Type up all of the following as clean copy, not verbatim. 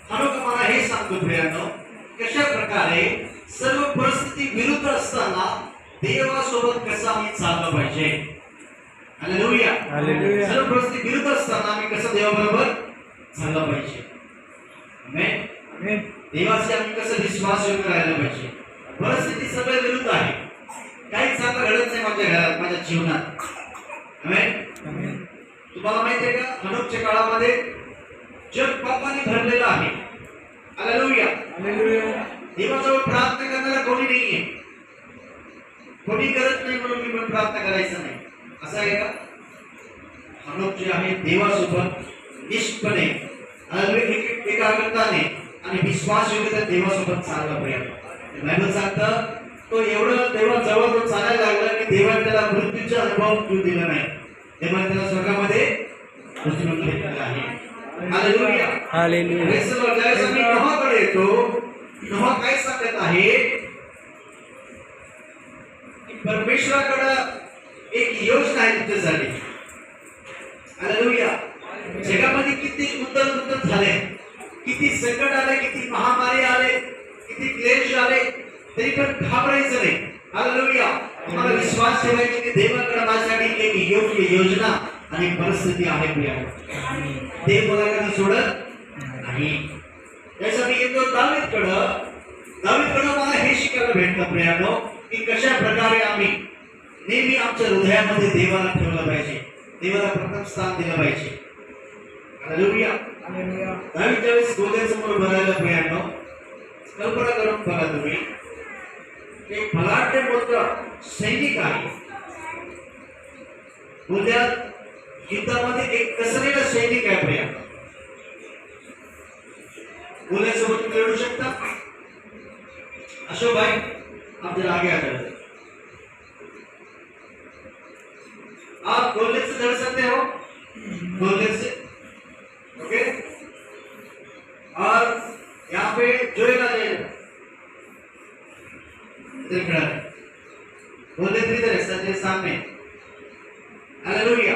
हनुक मला हे सांगतो प्रियानो, कशा प्रकारे सर्व परिस्थिती विरुद्ध असताना देवासोबत कसं आम्ही चाललं पाहिजे. हालेलुया. हालेलुया. सर्व परिस्थिती विरुद्ध असताना आम्ही कसं देवाबरोबर चाललं पाहिजे. आमेन. आमेन. देवाचे आम्ही कसं विश्वासयोग्य राहायला पाहिजे. परिस्थिती सगळ्या विरुद्ध आहे, काही चांगलं घडत नाही माझ्या घरात, माझ्या जीवनात. आमेन. आमेन. तुम्हाला माहिती आहे का, हनोकच्या काळामध्ये जग पापाने भरलेलं आहे. हालेलुया. हालेलुया. देवाजवळ प्रार्थना करणारा कोणी नाहीये. कोणी करत नाही म्हणून मी पण प्रार्थना करायचं नाही असं आहे का. हनोक जे आहे देवासोबत निष्ठपणे एकाग्रताने आणि विश्वासयोग्यता देवासोबत चालला प्रयत्न. बायबल सांगतं तो एवढं देवाजवळ तो चालायला लागला की देवाने त्याला मृत्यूचा अनुभव घेऊ दिला नाही. देवाने त्याला स्वर्गामध्ये उचलून घेतलेलं आहे. हालेलुया. हालेलुया. ज्यावेळेस आम्ही नोहाकडे येतो, नोहा काय सांगत आहे की परमेश्वराकडे एक योजना आहे तुझ्यासाठी. हालेलुया. जगामध्ये किती गुंतवणूक झाले, किती संकट आले, किती महामारी आले, किती क्लेश आले, तरी पण घाबरायचं नाही. हालेलुया. तुम्हाला विश्वास ठेवायचा की देवाकडे माझ्यासाठी एक योग्य योजना आणि परिस्थिती आहे. देव मला कधी सोडत नाही. त्यासाठी येतो दावीदकडं मला हे शिकायला भेटलं प्रियानो की कशा प्रकारे आम्ही नेहमी आमच्या हृदयामध्ये देवाला ठेवलं पाहिजे, देवाला प्रथम स्थान दिलं पाहिजे. हालेलुया. हालेलुया. दावीद ज्यावेळेस गोल्यासमोर बघायला प्रियानो, कल्पना करून बघा तुम्ही, एक भलाढ्य मोठा सैनिक आहे. गोल्यात युद्धामध्ये एक कसलेला सैनिक आहे प्रिया. गोल्यासोबत तुम्ही लढू शकता. अशोक भाई आप जरा आगे आ जाओ. आप गोले से लड़ सकते हो, गोले से. ओके. और यहाँ पे जोएगा जाएगा इधर खड़ा है. गोले इधर है सर के सामने. हालेलुया.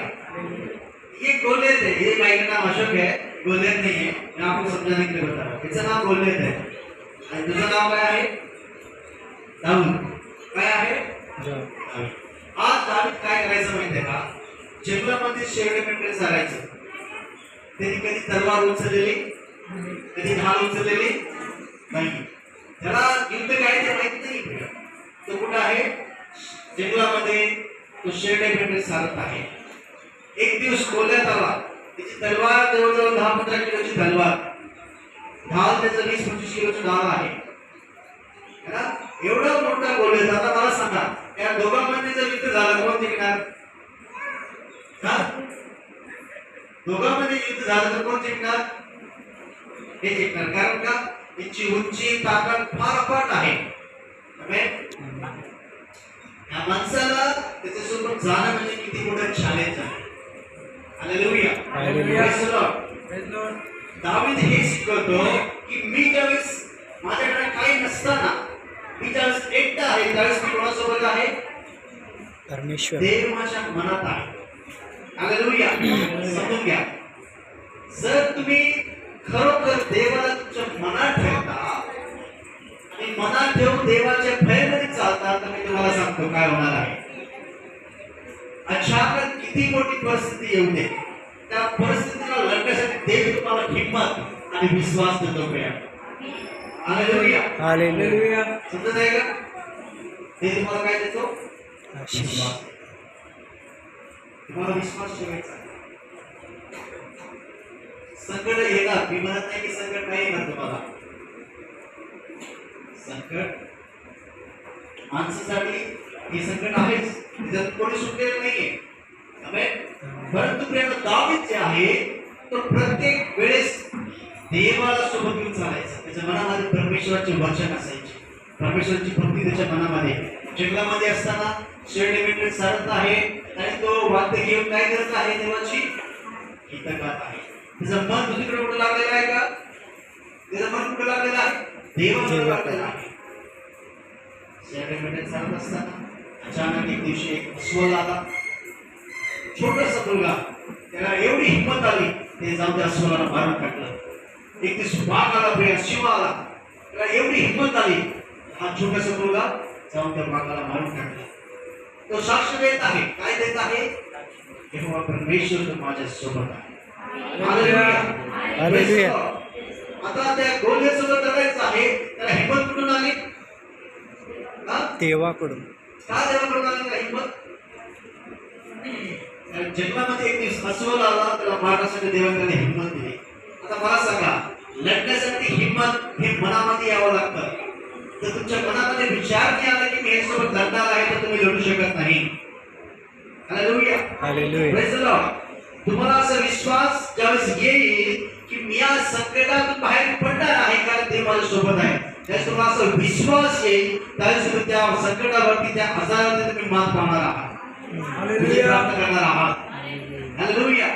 ये गोलेत है. ये भाई का नाम अशोक है, गोलेत नहीं है. मैं आपको समझाने के लिए बता रहा हूँ. इसका नाम गोलेत है आणि तुझं नाव काय आहे. दाऊद. काय आहे. आज दावीद काय करायचं माहितीये का, जंगलामध्ये शेरडे मेंढरे चालायचे. त्यांनी कधी तलवार उचललेली, कधी ढाल उचललेली नाही. त्याला युद्ध काय ते माहित नाही. तो कुठं आहे, जंगलामध्ये. तो शेरडे मेंढरे चालत आहे. एक दिवस कोल्ह्यात आला. त्याची तलवार जवळजवळ 10-15 किलोची तलवार, ढाल त्याचं 20-25 किलोचं ढाल आहे. एवढं मोठा कोल्ह्यात. आता मला सांगा, या दोघांमध्ये जर युद्ध झालं कोण जिंकणार. दोघांमध्ये युद्ध झालं तर कोण जिंकणार. हे जिंकणार. कारण का, याची उंची ताकद फार अफाट आहे. या माणसाला त्याच्यासोबत जाणं म्हणजे किती मोठं चॅलेंज आहे. हालेलुया. हालेलुया. दावीद हे शिकवतो की मी ज्यावेळेस माझ्याकडे काही नसताना, मी ज्यावेळेस एकटा आहे, त्यावेळेस मी कोणासोबत आहे. परमेश्वर. देव माझ्या मनात आहे. हालेलुया. समजून घ्या, जर तुम्ही खरोखर देवाला तुमच्या मनात ठेवता आणि मनात ठेवून देवाच्या भयामध्ये चालता, तर मी तुम्हाला सांगतो काय होणार आहे. अचानक किती मोठी परिस्थिती येऊ दे, त्या परिस्थितीला लढण्यासाठी देव तुम्हाला हिंमत आणि विश्वास देतो. हालेलुया. हालेलुया. समजत आहे का. ते तुम्हाला काय देतो. आशीष. तुम्हाला विश्वास ठेवायचा. संकट येणार, मी म्हणत नाही की संकट नाही येणार तुम्हाला. संकट माणसासाठी हे संकट आहेच, त्याच्यात कोणी सुटलेलं नाहीये. परंतु दावीद जे आहे तो प्रत्येक वेळेस देवाला सोबत घेऊन चालायचा. त्याच्या मनामध्ये परमेश्वराचे वचन असायचे, परमेश्वराची भक्ती त्याच्या मनामध्ये. जंगलामध्ये असताना शेरडे मेंढरे चालत आहे आणि तो वाद्य घेऊन काय करत आहे, देवाची गीत गात आहे. त्याचं मन दुसरीकडे कुठं लागलेलं आहे का. त्याचं मन कुठं लागलेलं आहे, देवाकडे लागलेलं आहे. शेरडे मेंढरे चालत असताना अचानक एक दिवशी एक अस्वल आला, छोटासा मुलगा. त्याला एवढी हिंमत आली, ते जाऊन त्या अस्वलाला मारून टाकलं. एक दिवस वाघ आला, प्रिया शिव आला, त्याला एवढी हिंमत आली, हा छोटासा मुलगा जाऊन त्या वाघाला मारून टाकला. तो साक्ष देत आहे, काय देत आहे? यहोवा परमेश्वर तो माझ्या सोबत आहे. हालेलुया. हालेलुया. आता त्या गोलियतसोबत लढायचं आहे, त्याला हिंमत कुठून आली? देवाकडून. का देवाकडून आली त्याला हिंमत? जन्मामध्ये एक दिवस अस्वल आला, त्याला मारण्यासाठी देवाने त्याला हिंमत दिली. आता मला सांगा, लढण्यासाठी हिंमत हे मनामध्ये यावं लागतं. जर तुमच्या मनामध्ये विचार नाही आला की मी याच्यासोबत लढणार आहे, तर तुम्ही लढू शकत नाही. Hallelujah. Hallelujah. Praise the Lord. तुम्हाला असा विश्वास ज्यावेळेस येईल की मी या संकटातून बाहेर पडणार आहे, कारण ते माझ्या सोबत आहे, त्यावेळेस तुम्हाला असा विश्वास येईल, त्यावेळेस तुम्ही त्या संकटावरती, त्या आजारावरती तुम्ही मात पावणार आहात, विजय प्राप्त करणार आहात. हालेलुया.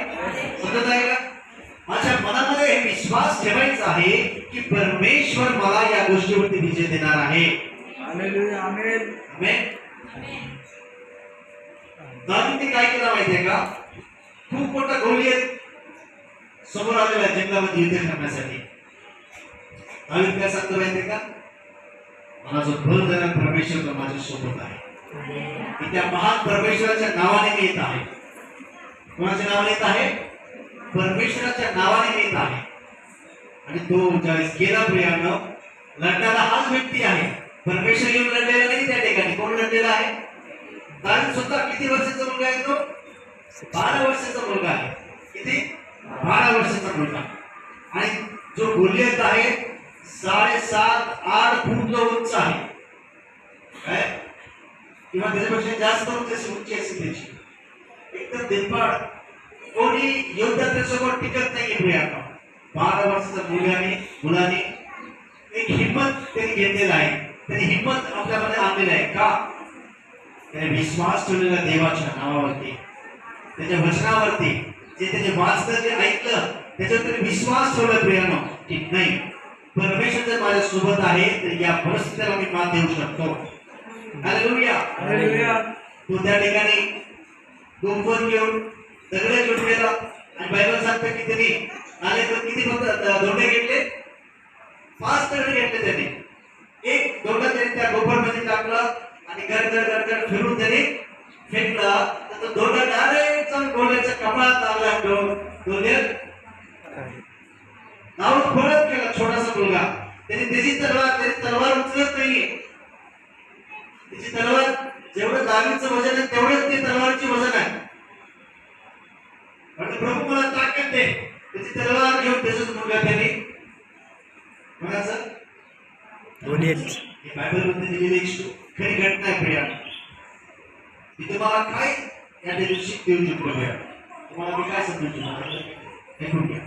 समजत आहे का? माझ्या मनामध्ये हे विश्वास ठेवायचा आहे की परमेश्वर मला या गोष्टीवरती विजय देणार आहे. हालेलुया. आमेन. आमेन. दावीदने काय केलं माहितीये का? खूप मोठा गोलियत समोर आलेला जंगलामध्ये युद्ध करण्यासाठी. दावीद काय सांगतो माहितीये का? मला जो बल देणारा परमेश्वर तो माझ्या सोबत आहे. की त्या महान परमेश्वराच्या नावाने मी येत आहे. कोणाच्या नावाने येत आहे? परमेश्वराच्या नावाने येत आहे. आणि तो ज्यावेळेस गेला प्रियानो, लढणारा हाच व्यक्ती आहे. परमेश्वर येऊन लढलेला नाही त्या ठिकाणी. कोण लढलेला आहे? दावीद स्वतः किती वर्षाचा मुलगा आहे तो? 12 वर्षाचा मुलगा आहे. किती? 12 वर्षाचा मुलगा. आणि जो गोलियत आहे 7.5-8 फूट जो उंच आहे, काय किंवा त्याच्यापेक्षा जास्त उंची असेल त्याची, एकदम दिलपाड, कोणी योद्धा त्याच्यासोबत टिकत नाहीये प्रियानो. 12 वर्षाच्या मुलाने एक हिंमत त्यांनी घेतलेला आहे. त्यांनी हिंमत आपल्यामध्ये आणलेली आहे. का? त्याने विश्वास ठेवलेला देवाच्या नावावरती, त्याच्या वचनावरती. जे त्याने वाचलं, जे ऐकलं, त्याच्यावर त्याने विश्वास ठेवला प्रियानो. ठीक नाही, परमेश्वर जर माझ्या सोबत आहे तर या परिस्थितीला मी मात देऊ शकतो. हालेलुया. हालेलुया. तो त्या ठिकाणी डोंगर घेऊन, दगडे घेऊन गेला. आणि बायबल सांगतं की त्यांनी आले तर किती दोंडे घेतले? 5 दगडे घेतले त्यांनी. एक दोंडा त्यांनी त्या डोंगरमध्ये टाकला आणि गडगड फिरून त्यांनी फेकला, तर तो दोंडा डायरेक्ट जाऊन डोंगराच्या कपाळात लागला. नाव परत केला छोटासा मुलगा. त्याने त्याची तलवार उचलत नाहीये. त्याची तलवार जेवढं दावीदचं वजन आहे तेवढंच ते तलवारची वजन आहे. म्हणजे प्रभू मला ताकद दे. त्याची तलवार घेऊन त्याचाच मुलगा त्याने म्हणायचं गोलियत. ही बायबलमध्ये दिलेली एक खरी घटना आहे प्रिया. मी तुम्हाला काय या दिवशी देऊ शकतो प्रिया? तुम्हाला मी काय समजू शकतो? ऐकून घ्या.